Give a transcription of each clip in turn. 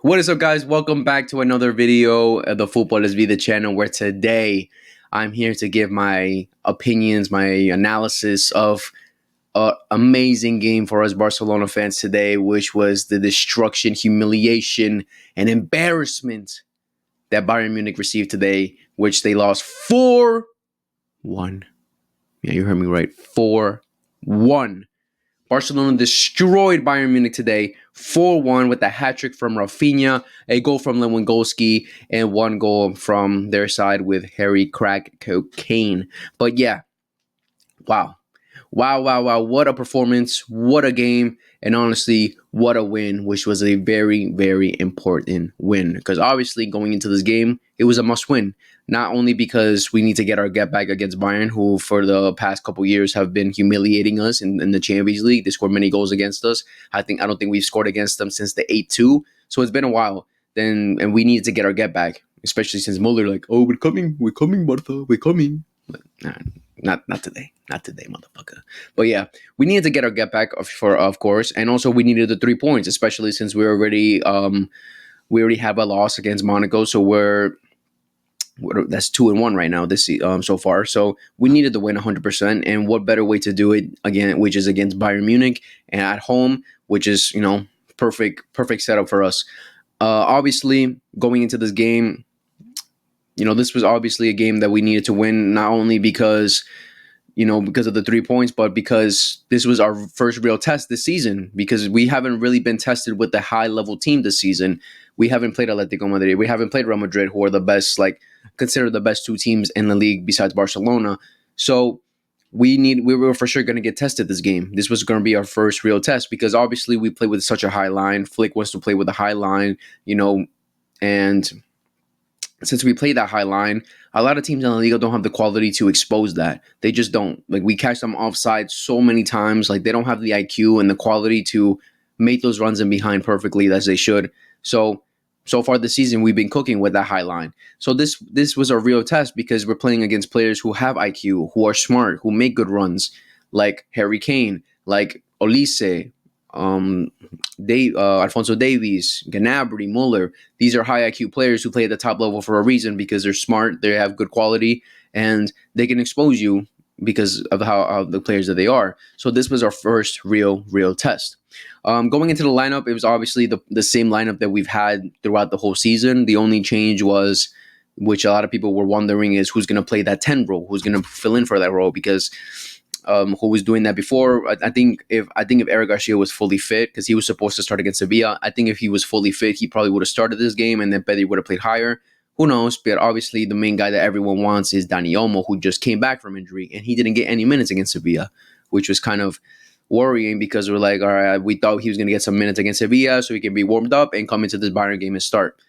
What is up, guys? Welcome back to another video of the Football is Vida channel, where today I'm here to give my opinions, my analysis of an amazing game for us Barcelona fans today, which was the destruction, humiliation, and embarrassment that Bayern Munich received today, which they lost 4-1. Yeah, you heard me right. 4-1. Barcelona destroyed Bayern Munich today, 4-1 with a hat trick from Rafinha, a goal from Lewandowski, and one goal from their side with Harry Crack Cocaine. But yeah, wow. Wow. What a performance. What a game. And honestly, what a win, which was a very, very important win. Because obviously, going into this game, it was a must win. Not only because we need to get our get back against Bayern, who for the past couple years have been humiliating us in the Champions League. They scored many goals against us. I don't think we've scored against them since the 8-2. So it's been a while. And we needed to get our get back, especially since Muller, like, oh, we're coming, Martha, we're coming. But not today, motherfucker. But yeah, we needed to get our get back of course, and also we needed the 3 points, especially since we already have a loss against Monaco, so that's 2-1 right now so far. So we needed to win 100%, and what better way to do it again, which is against Bayern Munich and at home, which is perfect setup for us. Obviously, going into this game, this was obviously a game that we needed to win, not only because of the 3 points, but because this was our first real test this season, because we haven't really been tested with the high-level team this season. We haven't played Atletico Madrid. We haven't played Real Madrid, who are the best, considered the best two teams in the league besides Barcelona. So we were for sure going to get tested this game. This was going to be our first real test, because obviously we play with such a high line. Flick wants to play with a high line, and since we play that high line, a lot of teams in the league don't have the quality to expose that. They just don't. We catch them offside so many times. They don't have the IQ and the quality to make those runs in behind perfectly as they should. So far this season, we've been cooking with that high line. So this was a real test, because we're playing against players who have IQ, who are smart, who make good runs, like Harry Kane, like Olise, Alfonso Davies, Gnabry, Muller. These are high IQ players who play at the top level for a reason, because they're smart, they have good quality, and they can expose you because of how the players that they are. So this was our first real test. Going into the lineup, it was obviously the same lineup that we've had throughout the whole season. The only change was, which a lot of people were wondering, is who's going to play that 10 role, who's going to fill in for that role, because who was doing that before. I think if Eric Garcia was fully fit, because he was supposed to start against Sevilla, I think if he was fully fit, he probably would have started this game, and then Pedri would have played higher. Who knows? But obviously, the main guy that everyone wants is Dani Olmo, who just came back from injury, and he didn't get any minutes against Sevilla, which was kind of worrying, because we're like, all right, we thought he was going to get some minutes against Sevilla so he can be warmed up and come into this Bayern game and start.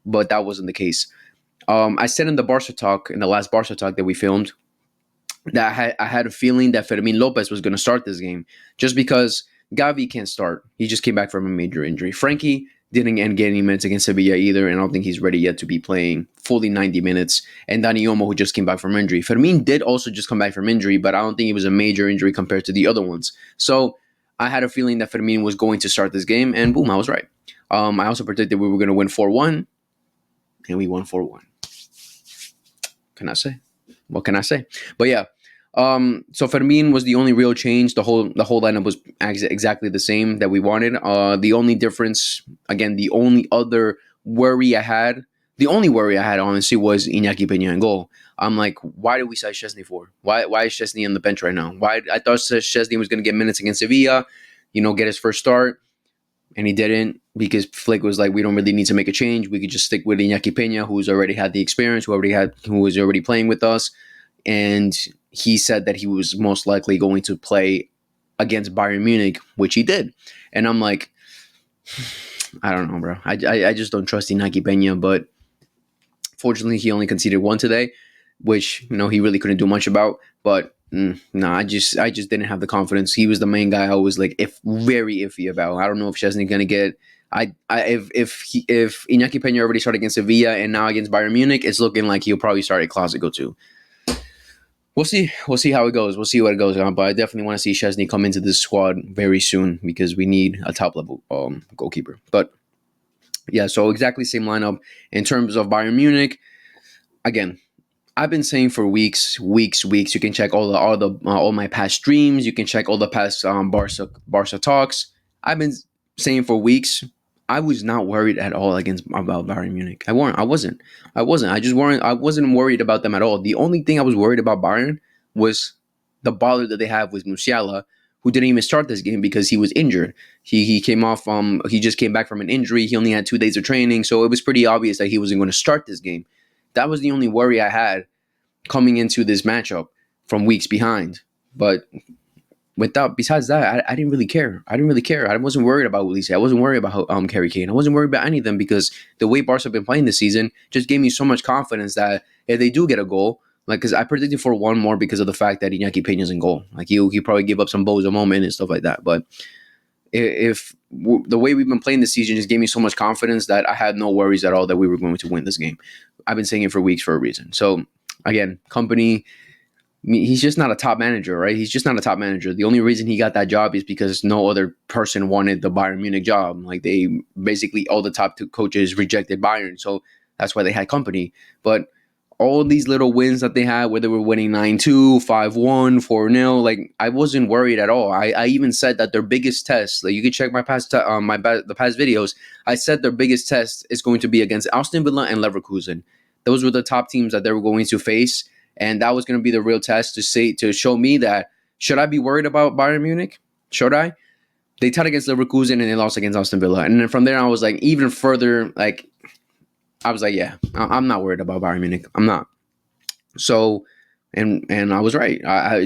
But that wasn't the case. I said in the last Barca talk that we filmed, that I had a feeling that Fermin Lopez was going to start this game, just because Gavi can't start. He just came back from a major injury. Frankie didn't get any minutes against Sevilla either, and I don't think he's ready yet to be playing fully 90 minutes. And Dani Olmo, who just came back from injury. Fermin did also just come back from injury, but I don't think it was a major injury compared to the other ones. So I had a feeling that Fermin was going to start this game, and boom, I was right. I also predicted we were going to win 4-1, and we won 4-1. What can I say? But yeah, so Fermin was the only real change. The whole lineup was exactly the same that we wanted. The only difference, again, the only worry I had, honestly, was Iñaki Peña in goal. I'm like, why did we sign Szczesny for? Why is Szczesny on the bench right now? Why? I thought Szczesny was going to get minutes against Sevilla, get his first start, and he didn't, because Flick was like, we don't really need to make a change. We could just stick with Iñaki Peña, who's already had the experience, who was already playing with us. And he said that he was most likely going to play against Bayern Munich, which he did. And I'm like, I don't know, bro. I just don't trust Iñaki Peña. But fortunately, he only conceded one today, which he really couldn't do much about. But no, I just didn't have the confidence. He was the main guy I was very iffy about. I don't know if Szczesny's gonna get. If Iñaki Peña already started against Sevilla and now against Bayern Munich, it's looking like he'll probably start at Clásico too. We'll see how it goes. We'll see what it goes on. But I definitely want to see Szczesny come into this squad very soon, because we need a top level goalkeeper. But Yeah, so exactly same lineup in terms of Bayern Munich. Again, I've been saying for weeks. You can check all my past streams. You can check all the past Barca talks. I've been saying for weeks. I was not worried at all about Bayern Munich. I wasn't. I just weren't. I wasn't worried about them at all. The only thing I was worried about Bayern was the baller that they have with Musiala, who didn't even start this game because he was injured. He came off. He just came back from an injury. He only had 2 days of training, so it was pretty obvious that he wasn't going to start this game. That was the only worry I had coming into this matchup from weeks behind. But besides that, I didn't really care. I didn't really care. I wasn't worried about Ulisse. I wasn't worried about Harry Kane. I wasn't worried about any of them because the way Barca have been playing this season just gave me so much confidence that if they do get a goal, like, because I predicted for one more because of the fact that Iñaki Peña's in goal. Like, he probably give up some Bozo moment and stuff like that. But if the way we've been playing this season just gave me so much confidence that I had no worries at all that we were going to win this game. I've been saying it for weeks for a reason. So again, Company, he's just not a top manager, right? He's just not a top manager. The only reason he got that job is because no other person wanted the Bayern Munich job. Like, they basically, all the top 2 coaches rejected Bayern, so that's why they had Company. But all these little wins that they had, where they were winning 9-2, 5-1, 4-0, like, I wasn't worried at all. I even said that their biggest test, like, you can check my past the past videos, I said their biggest test is going to be against Aston Villa and Leverkusen. Those were the top teams that they were going to face, and that was going to be the real test to show me that, should I be worried about Bayern Munich? Should I? They tied against Leverkusen and they lost against Aston Villa, and then from there I was like, even further, like, I was like, yeah, I'm not worried about Bayern Munich. I'm not. So, and I was right.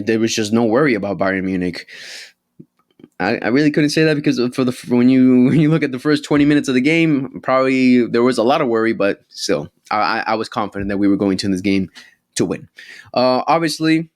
There was just no worry about Bayern Munich. I really couldn't say that because when you look at the first 20 minutes of the game, probably there was a lot of worry, but still, I was confident that we were going to this game to win. Obviously,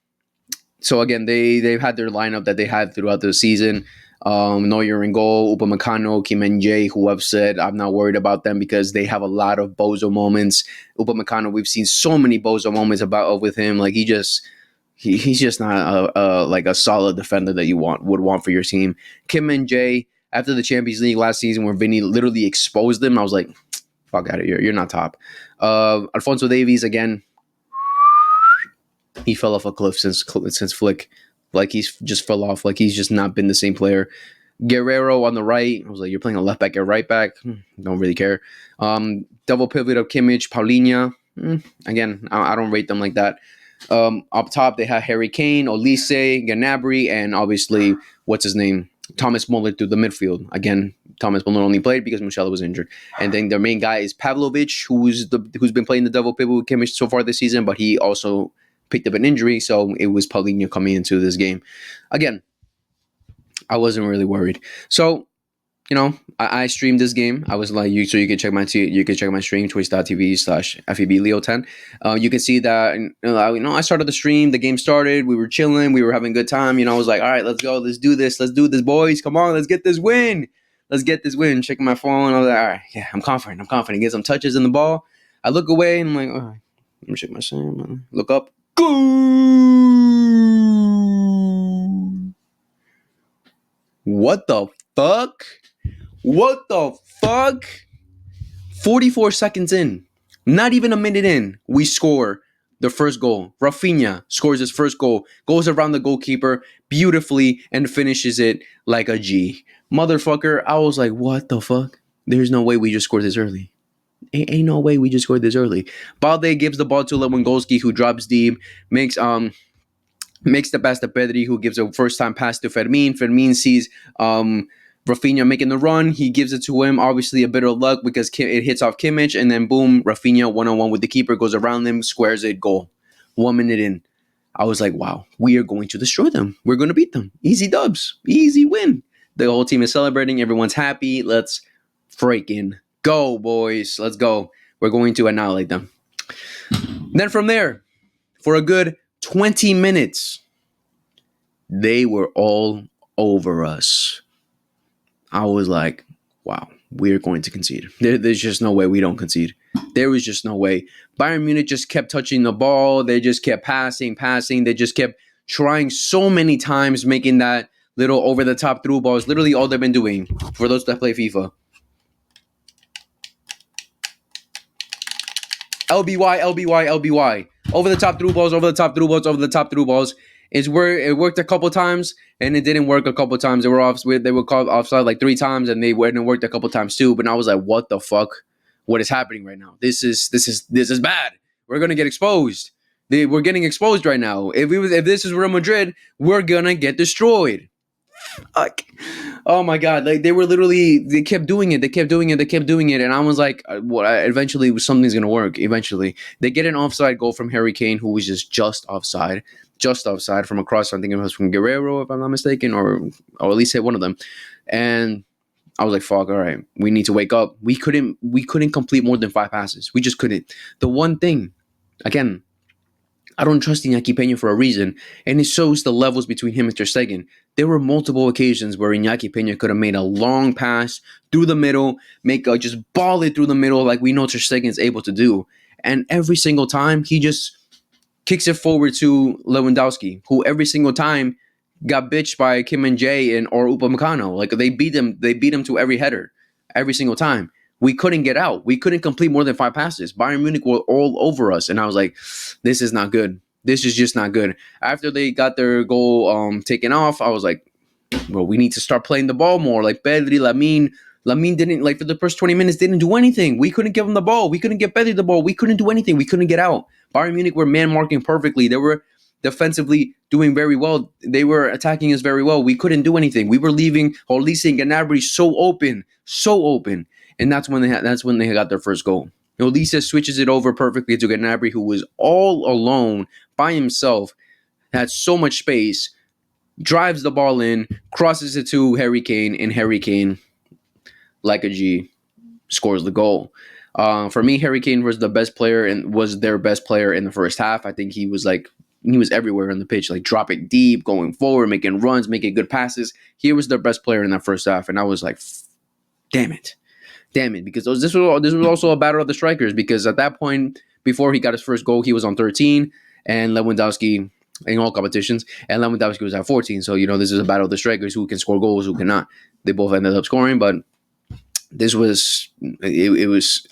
so again, they've had their lineup that they had throughout the season. Neuer in goal, Upamecano, Kim Min-jae, who I've said I'm not worried about them because they have a lot of bozo moments. Upamecano, we've seen so many bozo moments with him. Like, he's just not like a solid defender that you would want for your team. Kim Min-jae, after the Champions League last season where Vinny literally exposed them, I was like, fuck out of here, you're not top. Alphonso Davies, again, he fell off a cliff since Flick. Like, he's just fell off. Like, he's just not been the same player. Guerrero on the right. I was like, you're playing a left back and right back. Don't really care. Double pivot of Kimmich, Paulinho. Again, I don't rate them like that. Up top, they have Harry Kane, Olise, Gnabry, and obviously, what's his name? Thomas Muller through the midfield. Again, Thomas Muller only played because Musiala was injured. And then their main guy is Pavlovic, who's been playing the double pivot with Kimmich so far this season, but he also picked up an injury, so it was Paulinho coming into this game. Again, I wasn't really worried. So, I streamed this game. I was like, so you can check my stream, twitch.tv/FEBLeo10. You can see that, I started the stream, the game started, we were chilling, we were having a good time. I was like, all right, let's go, let's do this, boys. Come on, let's get this win. Checking my phone. I was like, all right, yeah, I'm confident. Get some touches in the ball. I look away and I'm like, all right, let me check my stream. Look up. Goal! What the fuck? 44 seconds in, not even a minute in, we score the first goal. Rafinha scores his first goal, goes around the goalkeeper beautifully and finishes it like a G. Motherfucker, I was like, what the fuck? There's no way we just scored this early. Ain't no way we just scored this early. Balde gives the ball to Lewandowski, who drops deep, makes the pass to Pedri, who gives a first-time pass to Fermin. Fermin sees Rafinha making the run. He gives it to him. Obviously, a bit of luck because it hits off Kimmich, and then boom, Rafinha one-on-one with the keeper, goes around him, squares it, goal. 1 minute in. I was like, wow, we are going to destroy them. We're going to beat them. Easy dubs. Easy win. The whole team is celebrating. Everyone's happy. Let's freaking go, boys. Let's go. We're going to annihilate them. Then from there, for a good 20 minutes, they were all over us. I was like, wow, we're going to concede. There's just no way we don't concede. There was just no way. Bayern Munich just kept touching the ball. They just kept passing. They just kept trying so many times, making that little over-the-top through balls. Literally all they've been doing for those that play FIFA. LBY, LBY, LBY. Over the top through balls, over the top through balls, over the top through balls. Is where it worked a couple times and it didn't work a couple times. They were off. They were called offside like 3 times and they went and worked a couple times too. But I was like, what the fuck? What is happening right now? This is bad. We're gonna get exposed. We're getting exposed right now. If this is Real Madrid, we're gonna get destroyed. Like, oh my god! Like they kept doing it. They kept doing it. They kept doing it, and I was like, eventually something's gonna work. Eventually, they get an offside goal from Harry Kane, who was just offside from across. I think it was from Guerrero, if I'm not mistaken, or at least hit one of them. And I was like, fuck, all right, we need to wake up. We couldn't complete more than 5 passes. We just couldn't. The one thing, again, I don't trust Iñaki Peña for a reason, and it shows the levels between him and Ter Stegen. There were multiple occasions where Iñaki Peña could have made a long pass through the middle, just ball it through the middle like we know Ter Stegen is able to do. And every single time, he just kicks it forward to Lewandowski, who every single time got bitched by Kim and Jay or Upamecano. Like they beat him to every header, every single time. We couldn't get out. We couldn't complete more than 5 passes. Bayern Munich were all over us, and I was like, "This is not good. This is just not good." After they got their goal taken off, I was like, "Well, we need to start playing the ball more." Like Pedri, Lamine didn't for the first 20 minutes didn't do anything. We couldn't give him the ball. We couldn't get Pedri the ball. We couldn't do anything. We couldn't get out. Bayern Munich were man marking perfectly. They were defensively doing very well. They were attacking us very well. We couldn't do anything. We were leaving Olise and Gnabry so open. And that's when they got their first goal. Olise switches it over perfectly to Gnabry, who was all alone by himself, had so much space, drives the ball in, crosses it to Harry Kane, and Harry Kane, like a G, scores the goal. For me, Harry Kane was the best player and was their best player in the first half. I think he was everywhere on the pitch, like dropping deep, going forward, making runs, making good passes. He was their best player in that first half, and I was like, damn it, because this was also a battle of the strikers. Because at that point, before he got his first goal, he was on 13, and Lewandowski in all competitions, and Lewandowski was at 14. So this is a battle of the strikers, who can score goals, who cannot. They both ended up scoring, but this was he was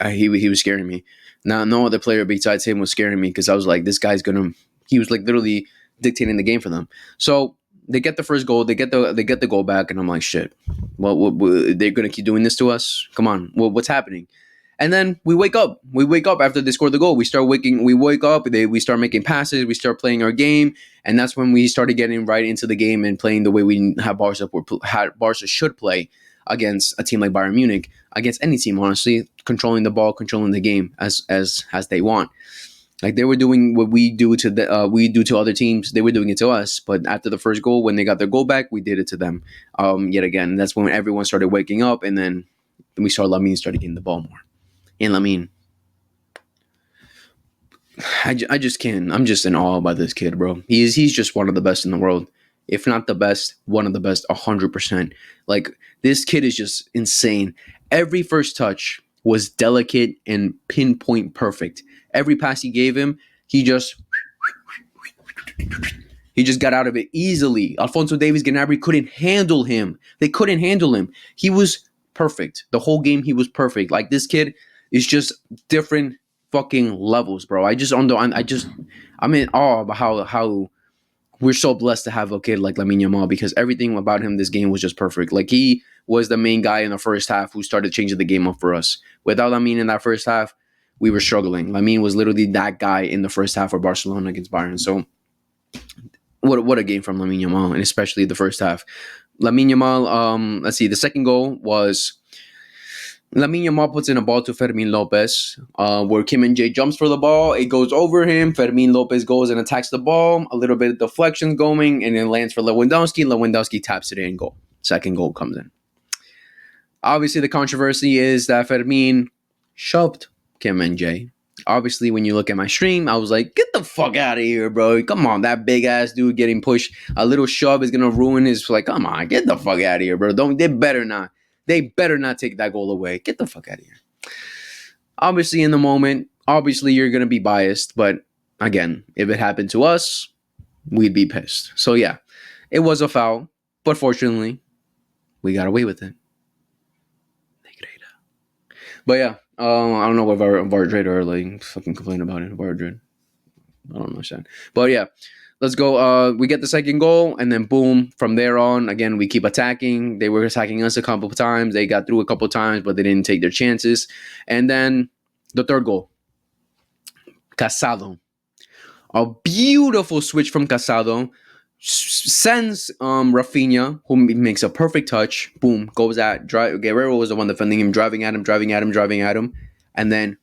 scaring me. Now no other player besides him was scaring me, because I was like, this guy's gonna. He was like literally dictating the game for them. So they get the first goal, they get the goal back, and I'm like, shit. Well, they're gonna keep doing this to us? Come on, what's happening? And then we wake up. We wake up after they score the goal. We wake up. We start making passes. We start playing our game, and that's when we started getting right into the game and playing the way we have Barca should play against a team like Bayern Munich, against any team, honestly, controlling the ball, controlling the game as they want. Like they were doing what we do to other teams. They were doing it to us. But after the first goal, when they got their goal back, we did it to them. Yet again, that's when everyone started waking up, and then we saw Lamine started getting the ball more. And Lamine, I just can't. I'm just in awe by this kid, bro. He's just one of the best in the world. If not the best, one of the best, 100%. Like, this kid is just insane. Every first touch was delicate and pinpoint perfect. Every pass he gave him, he just got out of it easily. Alphonso Davies, Gnabry couldn't handle him. They couldn't handle him. He was perfect. The whole game, he was perfect. Like, this kid is just different fucking levels, bro. I'm in awe about how we're so blessed to have a kid like Lamine Yamal, because everything about him this game was just perfect. Like, he was the main guy in the first half who started changing the game up for us. Without Lamine in that first half, we were struggling. Lamine was literally that guy in the first half for Barcelona against Bayern. So what a game from Lamine Yamal, and especially the first half. Lamine Yamal, let's see, the second goal was Lamine Yamal puts in a ball to Fermin Lopez, where Kim and Jay jumps for the ball. It goes over him. Fermin Lopez goes and attacks the ball. A little bit of deflection going, and then lands for Lewandowski. Lewandowski taps it in, goal. Second goal comes in. Obviously, the controversy is that Fermin shoved Kim and Jay. Obviously, when you look at my stream, I was like, get the fuck out of here, bro. Come on, that big-ass dude getting pushed. A little shove is going to ruin his... Like, come on, get the fuck out of here, bro. They better not. They better not take that goal away. Get the fuck out of here. Obviously, in the moment, you're going to be biased. But, again, if it happened to us, we'd be pissed. So, yeah, it was a foul. But, fortunately, we got away with it. But yeah, I don't know what Vardred are like fucking complain about it. Vardred, I don't understand. But yeah, let's go. We get the second goal, and then boom, from there on, again, we keep attacking. They were attacking us a couple of times. They got through a couple of times, but they didn't take their chances. And then the third goal, Casado. A beautiful switch from Casado sends Rafinha, who makes a perfect touch. Boom, goes at Guerrero was the one defending him, driving at him, driving at him, and then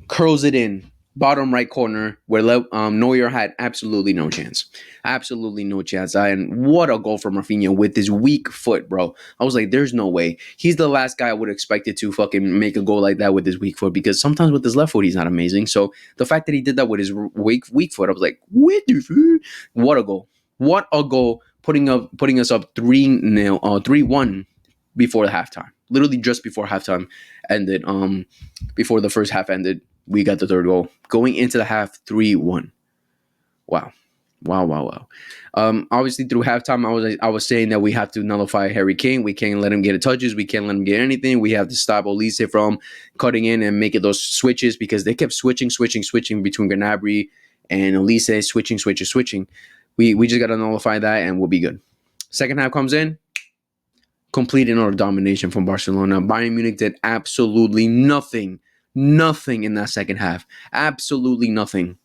curls it in bottom right corner where Neuer had absolutely no chance. Absolutely no chance. And what a goal from Rafinha with his weak foot, bro. I was like, there's no way. He's the last guy I would expect it to fucking make a goal like that with his weak foot, because sometimes with his left foot, he's not amazing. So the fact that he did that with his weak foot, I was like, what the fuck? What a goal. What a goal. Putting us up 3-0, 3-1 before the halftime. Literally just before halftime ended. Before the first half ended, we got the third goal. Going into the half, 3-1. Wow. Wow. Obviously, through halftime, I was saying that we have to nullify Harry Kane. We can't let him get touches. We can't let him get anything. We have to stop Olise from cutting in and making those switches, because they kept switching between Gnabry and Olise, switching. We just got to nullify that, and we'll be good. Second half comes in. Complete and utter domination from Barcelona. Bayern Munich did absolutely nothing in that second half. Absolutely nothing.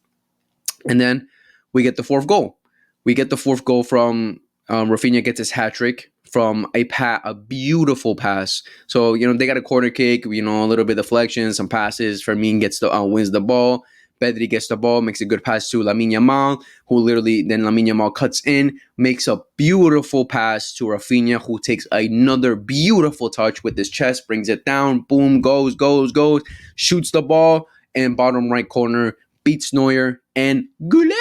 And then we get the fourth goal. We get the fourth goal from Rafinha gets his hat trick from a beautiful pass. So, they got a corner kick, a little bit of deflection, some passes. Fermin wins the ball. Pedri gets the ball, makes a good pass to Lamine Yamal, who then Lamine Yamal cuts in, makes a beautiful pass to Rafinha, who takes another beautiful touch with his chest, brings it down, boom, goes, shoots the ball, and bottom right corner, beats Neuer, and Gullet,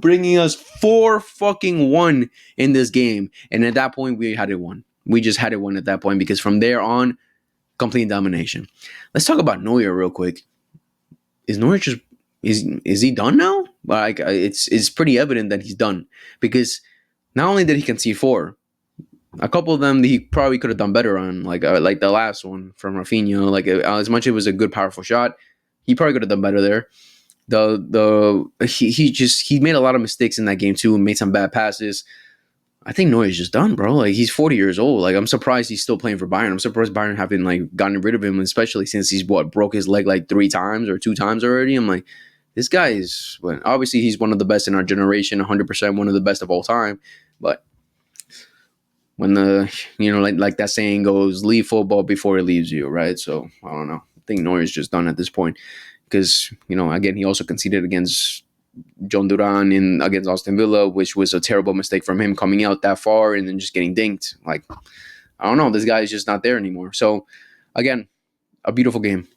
bringing us 4-1 in this game. And at that point, we had it won. We just had it won at that point, because from there on, complete domination. Let's talk about Neuer real quick. Is Neuer just is he done now? Like, it's pretty evident that he's done, because not only did he concede 4, a couple of them he probably could have done better on, like the last one from Rafinha. Like, as much as it was a good powerful shot, he probably could have done better there. He made a lot of mistakes in that game too, and made some bad passes. I think Neuer's just done, bro. Like, he's 40 years old. Like, I'm surprised he's still playing for Bayern. I'm surprised Bayern haven't gotten rid of him, especially since he's broke his leg 3 times or 2 times already. I'm like, this guy is, well, obviously he's one of the best in our generation, 100% one of the best of all time. But when like that saying goes, leave football before it leaves you, right? So I don't know. I think Neuer's just done at this point, because again, he also conceded against John Duran against Aston Villa, which was a terrible mistake from him, coming out that far and then just getting dinked. Like, I don't know, this guy is just not there anymore. So again, a beautiful game,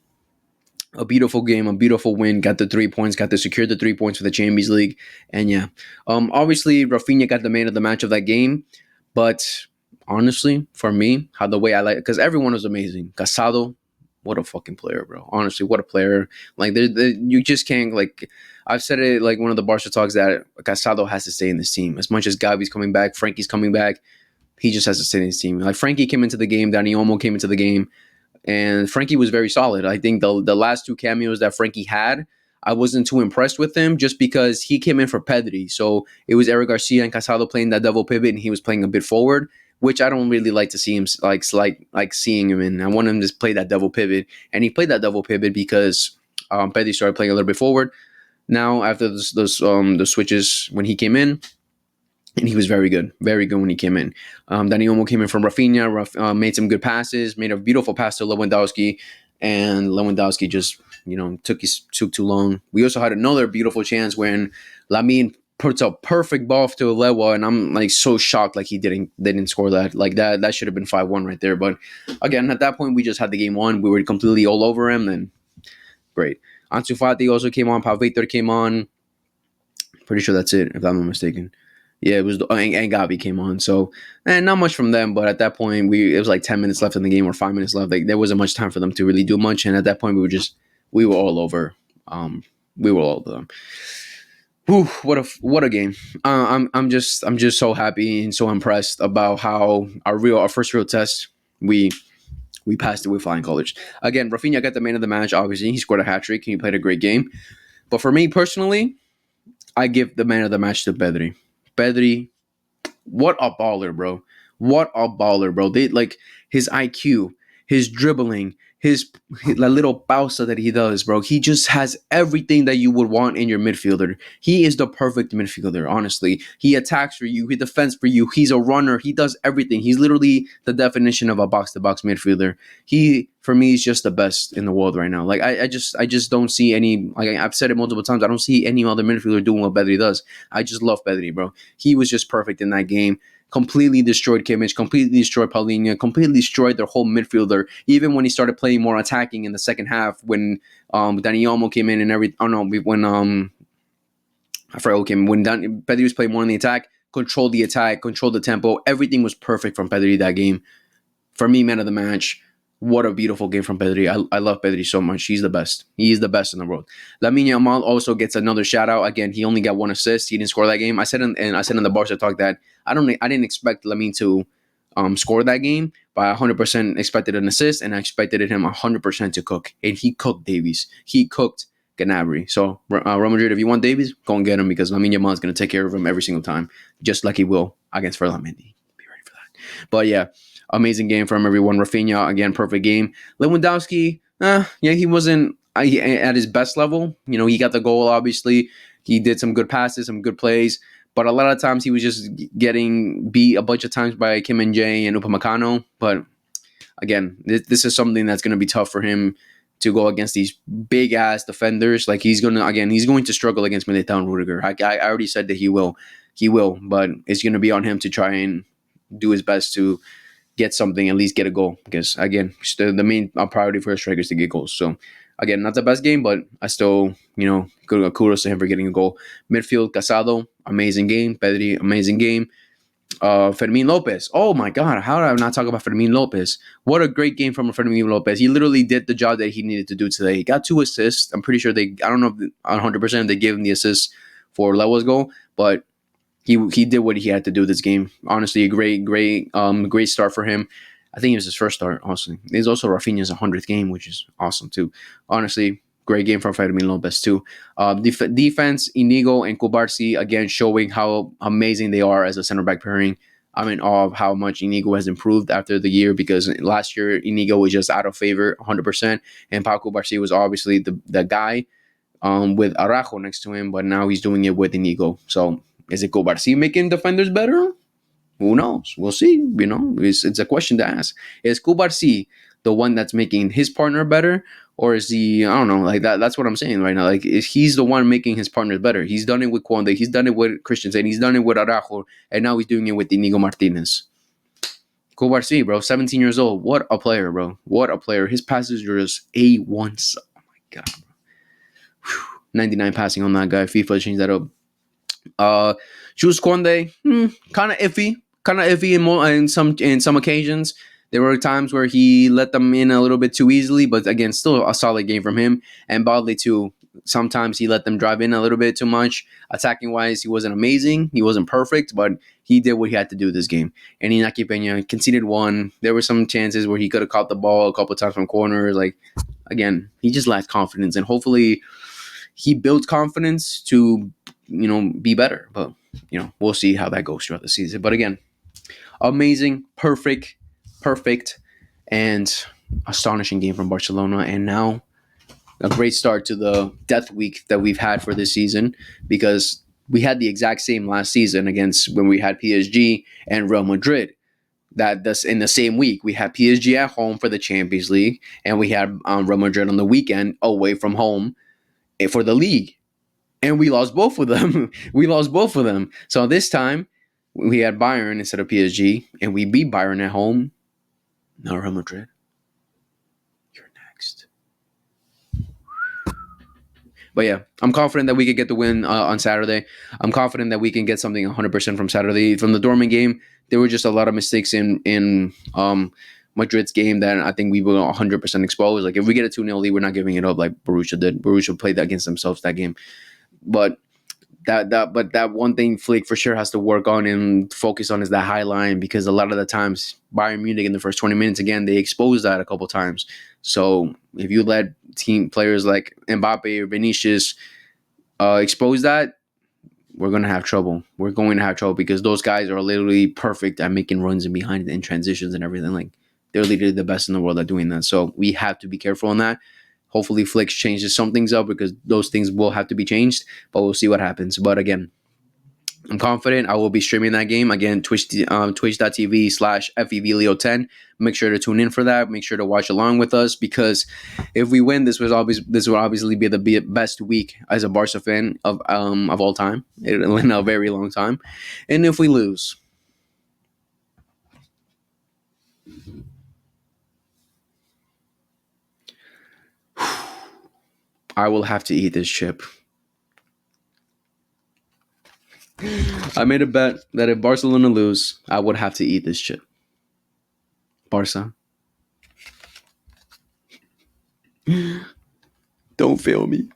a beautiful win. Got the 3 points, got to secure the 3 points for the Champions League. And yeah, obviously Rafinha got the man of the match of that game, but honestly, for me, how the way I like it, because everyone was amazing. Casado, what a fucking player, bro. Honestly, what a player. Like, you just can't, like, I've said it, like, one of the Barca talks, that Casado has to stay in this team. As much as Gavi's coming back, Frankie's coming back, he just has to stay in his team. Like, Frankie came into the game, Dani Olmo came into the game, and Frankie was very solid. I think the last 2 cameos that Frankie had, I wasn't too impressed with him, just because he came in for Pedri. So it was Eric Garcia and Casado playing that double pivot, and he was playing a bit forward, which I don't really like to see him like seeing him in. I want him to play that double pivot, and he played that double pivot because Pedri started playing a little bit forward. Now after the switches when he came in, and he was very good when he came in. Dani Olmo came in from Rafinha, made some good passes, made a beautiful pass to Lewandowski, and Lewandowski just took too long. We also had another beautiful chance when Lamine puts a perfect ball to Lewa, and I'm like so shocked like they didn't score that. Like, that should have been 5-1 right there. But again, at that point we just had the game won. We were completely all over him, and great. Ansu Fati also came on, Pau Victor came on. Pretty sure that's it, if I'm not mistaken. Yeah, it was, and Gavi came on. So, not much from them, but at that point it was like 10 minutes left in the game, or 5 minutes left. Like, there wasn't much time for them to really do much, and at that point we were all over. We were all over them. Whew, what a game! I'm just so happy and so impressed about how our first real test we passed it with flying colors. Again, Rafinha got the man of the match. Obviously, he scored a hat trick. He played a great game. But for me personally, I give the man of the match to Pedri. Pedri, what a baller, bro. What a baller, bro. They like his IQ, his dribbling, his la little pausa that he does, bro. He just has everything that you would want in your midfielder. He is the perfect midfielder, honestly. He attacks for you, he defends for you, he's a runner, he does everything. He's literally the definition of a box to box midfielder. He for me is just the best in the world right now. Like I just don't see any, like I've said it multiple times, I don't see any other midfielder doing what Pedri does. I just love Pedri, bro. He was just perfect in that game. Completely destroyed Kimmich, completely destroyed Paulinho, completely destroyed their whole midfielder. Even when he started playing more attacking in the second half, when Dani Olmo came in and every, oh no, when I forgot who came in. When Pedri was playing more in the attack, controlled the tempo. Everything was perfect from Pedri that game. For me, man of the match. What a beautiful game from Pedri. I love Pedri so much. He's the best. He is the best in the world. Lamine Yamal also gets another shout out. Again, he only got one assist. He didn't score that game. I said in the Barca talk that I didn't expect Lamine to score that game, but I 100% expected an assist, and I expected him 100% to cook. And he cooked Davies. He cooked Gnabry. So Real Madrid, if you want Davies, go and get him, because Lamine Yamal is going to take care of him every single time, just like he will against Ferland Mendy. Be ready for that. But yeah. Amazing game from everyone. Rafinha, again, perfect game. Lewandowski, yeah, he wasn't at his best level. You know, he got the goal, obviously. He did some good passes, some good plays. But a lot of times he was just getting beat a bunch of times by Kim and Jay and Upamecano. But again, this is something that's going to be tough for him to go against these big-ass defenders. Like, he's going to struggle against Militao and Rudiger. I already said that he will. But it's going to be on him to try and do his best to get something, at least get a goal. Because, again, the main priority for a striker is to get goals. So, again, not the best game, but I still, kudos to him for getting a goal. Midfield, Casado, amazing game. Pedri, amazing game. Fermin Lopez. Oh, my God. How did I not talk about Fermin Lopez? What a great game from Fermin Lopez. He literally did the job that he needed to do today. He got 2 assists. I'm pretty sure I don't know if 100% they gave him the assist for Lewa's goal, but he did what he had to do this game. Honestly, a great start for him. I think it was his first start, honestly. It's also Rafinha's 100th game, which is awesome, too. Honestly, great game from Fermin Lopez, too. Defense, Inigo and Kubarsi, again, showing how amazing they are as a center-back pairing. I'm in awe of how much Inigo has improved after the year, because last year, Inigo was just out of favor 100%, and Pau Kubarsi was obviously the guy with Araujo next to him, but now he's doing it with Inigo. So, is it Kubarsi making defenders better? Who knows? We'll see. It's a question to ask. Is Kubarsi the one that's making his partner better, or is he? I don't know. Like that. That's what I'm saying right now. Like, he's the one making his partners better. He's done it with Conde. He's done it with Christensen. He's done it with Araujo, and now he's doing it with Inigo Martinez. Kubarsi, bro, 17 years old. What a player, bro. What a player. His passes are just A1. Oh my God, bro. 99 passing on that guy. FIFA changed that up. Jules Conde, kind of iffy in some occasions. There were times where he let them in a little bit too easily, but again, still a solid game from him. And Bodley too. Sometimes he let them drive in a little bit too much. Attacking wise, he wasn't amazing. He wasn't perfect, but he did what he had to do this game. And Iñaki Peña conceded 1. There were some chances where he could have caught the ball a couple of times from corners. Like, again, he just lacked confidence, and hopefully he builds confidence to be better. But we'll see how that goes throughout the season. But again, amazing, perfect, and astonishing game from Barcelona. And now a great start to the death week that we've had for this season, because we had the exact same last season against when we had PSG and Real Madrid. That's in the same week. We had PSG at home for the Champions League, and we had Real Madrid on the weekend away from home for the league. And we lost both of them. So this time, we had Bayern instead of PSG, and we beat Bayern at home. Now Real Madrid, you're next. But yeah, I'm confident that we could get the win on Saturday. I'm confident that we can get something 100% from Saturday. From the Dortmund game, there were just a lot of mistakes in Madrid's game that I think we will 100% expose. Like, if we get a 2-0 lead, we're not giving it up like Borussia did. Borussia played that against themselves that game. But But that one thing Flick for sure has to work on and focus on is that high line, because a lot of the times Bayern Munich in the first 20 minutes again they exposed that a couple times. So if you let team players like Mbappe or Vinicius expose that, we're gonna have trouble. We're going to have trouble because those guys are literally perfect at making runs and behind and transitions and everything. Like they're literally the best in the world at doing that. So we have to be careful on that. Hopefully, Flick changes some things up because those things will have to be changed. But we'll see what happens. But again, I'm confident I will be streaming that game again. Twitch.tv/FEVLeo10. Make sure to tune in for that. Make sure to watch along with us because if we win, this will obviously be the best week as a Barca fan of all time in a very long time. And if we lose, I will have to eat this chip. I made a bet that if Barcelona lose, I would have to eat this chip. Barca, don't fail me.